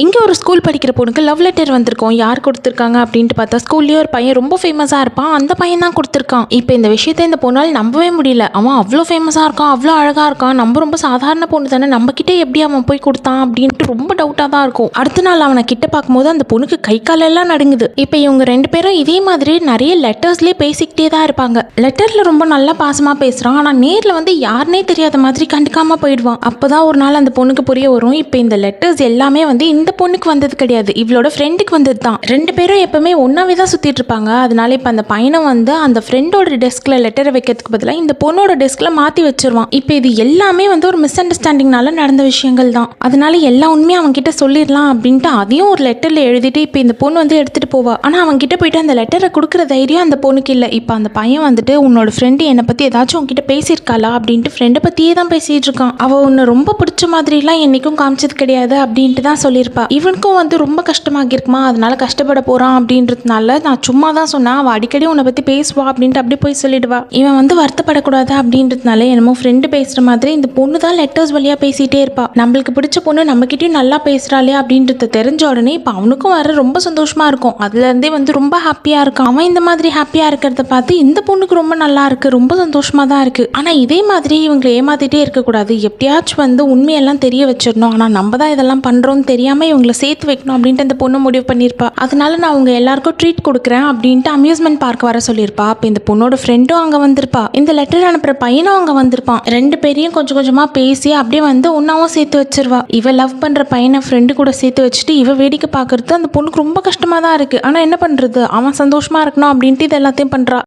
இங்கே ஒரு ஸ்கூல் படிக்கிற பொண்ணுக்கு லவ் லெட்டர் வந்திருக்கோம். யார் கொடுத்துருக்காங்க அப்படின்ட்டு பார்த்தா ஸ்கூல்லேயே ஒரு பையன் ரொம்ப ஃபேமஸாக இருப்பான். அந்த பையன் தான் கொடுத்துருக்கான். இப்போ இந்த விஷயத்தை இந்த பொண்ணால் நம்பவே முடியல. அவன் அவ்வளோ ஃபேமஸாக இருக்கான், அவ்வளோ அழகாக இருக்கான். நம்ம ரொம்ப சாதாரண பொண்ணு தானே, நம்மக்கிட்ட எப்படி அவன் போய் கொடுத்தான் அப்படின்ட்டு ரொம்ப டவுட்டாக தான் இருக்கும். அடுத்த நாள் அவனை கிட்ட பார்க்கும்போது அந்த பொண்ணுக்கு கை காலெல்லாம் நடுங்குது. இப்போ இவங்க ரெண்டு பேரும் இதே மாதிரி நிறைய லெட்டர்ஸ்லேயே பேசிக்கிட்டே தான் இருப்பாங்க. லெட்டரில் ரொம்ப நல்லா பாசமாக பேசுகிறான், ஆனால் நேரில் வந்து யாருனே தெரியாத மாதிரி கண்டுக்காமல் போயிடுவான். அப்போ தான் ஒரு நாள் அந்த பொண்ணுக்கு புரிய வரும், இப்போ இந்த லெட்டர்ஸ் எல்லாமே வந்து இந்த பொண்ணுக்கு வந்தது கிடையாது, இவளோட ஃப்ரெண்டுக்கு வந்தது தான். ரெண்டு பேரும் எப்பவுமே ஒன்னாவே தான் சுத்திட்டு இருப்பாங்க. அதனால இப்ப அந்த பையனும் வந்து அந்த ஃப்ரெண்டோட டெஸ்க்ல லெட்டரை வைக்கிறதுக்கு பதிலாக இந்த பொண்ணோட டெஸ்க்ல மாத்தி வச்சிருவான். இப்போ இது எல்லாமே வந்து ஒரு மிஸ் அண்டர்ஸ்டாண்டிங்னால நடந்த விஷயங்கள் தான். அதனால எல்லா உண்மையும் அவன் கிட்ட சொல்லிடலாம் அப்படின்ட்டு அதையும் ஒரு லெட்டர்ல எழுதிட்டு இப்போ இந்த பொண்ணு வந்து எடுத்துட்டு போவா. ஆனா அவன் கிட்ட போயிட்டு அந்த லெட்டரை கொடுக்குற தைரியம் அந்த பொண்ணுக்கு இல்லை. இப்போ அந்த பையன் வந்துட்டு உன்னோட ஃப்ரெண்டு என்னை பத்தி ஏதாச்சும் உன்கிட்ட பேசியிருக்காளா அப்படின்ட்டு ஃப்ரெண்டை பத்தியே தான் பேசிட்டு இருக்கான். அவ உன்னை ரொம்ப பிடிச்ச மாதிரிலாம் என்னைக்கும் காமிச்சது கிடையாது அப்படின்ட்டு தான் சொல்லியிருப்பா. இவனுக்கும் வந்து ரொம்ப கஷ்டமாக இருக்குமா, அதனால கஷ்டப்பட போறான் அப்படின்றதுனால நான் சும்மா தான் சொன்னேன், அவள் அடிக்கடி உன்னை பற்றி பேசுவா அப்படின்ட்டு அப்படி போய் சொல்லிடுவா. இவன் வந்து வருத்தப்படக்கூடாது அப்படின்றதுனால என்னமோ ஃப்ரெண்டு பேசுகிற மாதிரி இந்த பொண்ணு தான் லெட்டர்ஸ் வழியாக பேசிகிட்டே இருப்பா. நம்மளுக்கு பிடிச்ச பொண்ணு நம்மக்கிட்டையும் நல்லா பேசுகிறாளே அப்படின்றத தெரிஞ்ச உடனே இப்போ அவனுக்கும் வர ரொம்ப சந்தோஷமாக இருக்கும். அதுலேருந்தே வந்து ரொம்ப ஹாப்பியாக இருக்கான். அவன் இந்த மாதிரி ஹாப்பியாக இருக்கிறத பார்த்து இந்த பொண்ணுக்கு ரொம்ப நல்லா இருக்கு, ரொம்ப சந்தோஷமாக தான் இருக்குது. ஆனால் இதே மாதிரி இவங்களை ஏமாத்திட்டே இருக்கக்கூடாது, எப்படியாச்சும் வந்து உண்மையெல்லாம் தெரிய வச்சிடணும். ஆனால் நம்ம தான் இதெல்லாம் பண்ணுறோன்னு தெரியாமல் இவங்களை சேர்த்து வைக்கணும் அப்படின்ட்டு அந்த பொண்ணு முடிவு பண்ணியிருப்பா. அதனால நான் அவங்க எல்லாருக்கும் ட்ரீட் கொடுக்குறேன் அப்படின்ட்டு அம்யூஸ்மெண்ட் பார்க் வர சொல்லியிருப்பா. அப்போ இந்த பொண்ணோட ஃப்ரெண்டும் அங்கே வந்திருப்பா, இந்த லெட்டர் அனுப்புற பையனும் அங்கே வந்திருப்பான். ரெண்டு பேரையும் கொஞ்சம் கொஞ்சமாக பேசி அப்படியே வந்து ஒன்னாவும் சேர்த்து வச்சிருவா. இவ லவ் பண்ணுற பையனை ஃப்ரெண்டு கூட சேர்த்து வச்சுட்டு இவ வேடிக்கை பார்க்கறது அந்த பொண்ணுக்கு ரொம்ப கஷ்டமாக தான் இருக்குது. ஆனால் என்ன பண்ணுறது, அவன் சந்தோஷமாக இருக்கணும் அப்படின்ட்டு இது எல்லாத்தையும் பண்ணுறா.